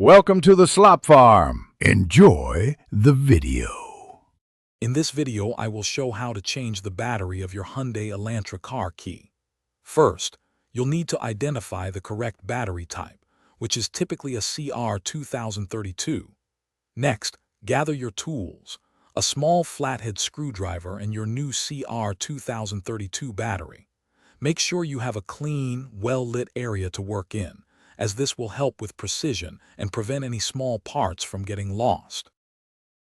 Welcome to the Slop Farm. Enjoy the video. In this video, I will show how to change the battery of your Hyundai Elantra car key. First, you'll need to identify the correct battery type, which is typically a CR2032. Next, gather your tools, a small flathead screwdriver and your new CR2032 battery. Make sure you have a clean, well-lit area to work in, as this will help with precision and prevent any small parts from getting lost.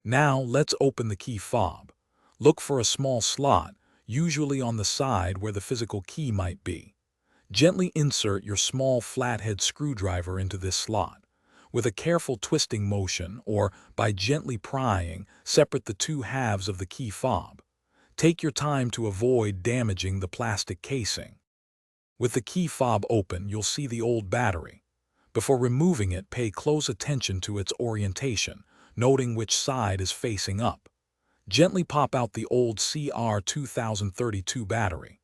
Now let's open the key fob. Look for a small slot, usually on the side where the physical key might be. Gently insert your small flathead screwdriver into this slot. With a careful twisting motion, or by gently prying, separate the two halves of the key fob. Take your time to avoid damaging the plastic casing. With the key fob open, you'll see the old battery. Before removing it, pay close attention to its orientation, noting which side is facing up. Gently pop out the old CR2032 battery.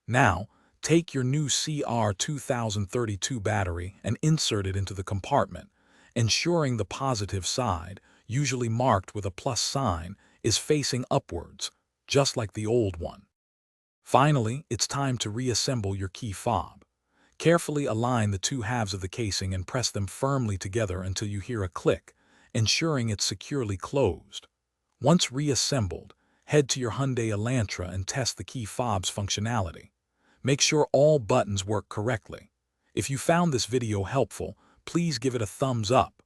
Now, take your new CR2032 battery and insert it into the compartment, ensuring the positive side, usually marked with a plus sign, is facing upwards, just like the old one. Finally, it's time to reassemble your key fob. Carefully align the two halves of the casing and press them firmly together until you hear a click, ensuring it's securely closed. Once reassembled, head to your Hyundai Elantra and test the key fob's functionality. Make sure all buttons work correctly. If you found this video helpful, please give it a thumbs up.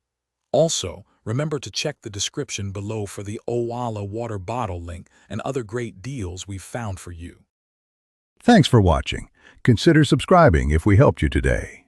Also, remember to check the description below for the Owala water bottle link and other great deals we've found for you. Thanks for watching. Consider subscribing if we helped you today.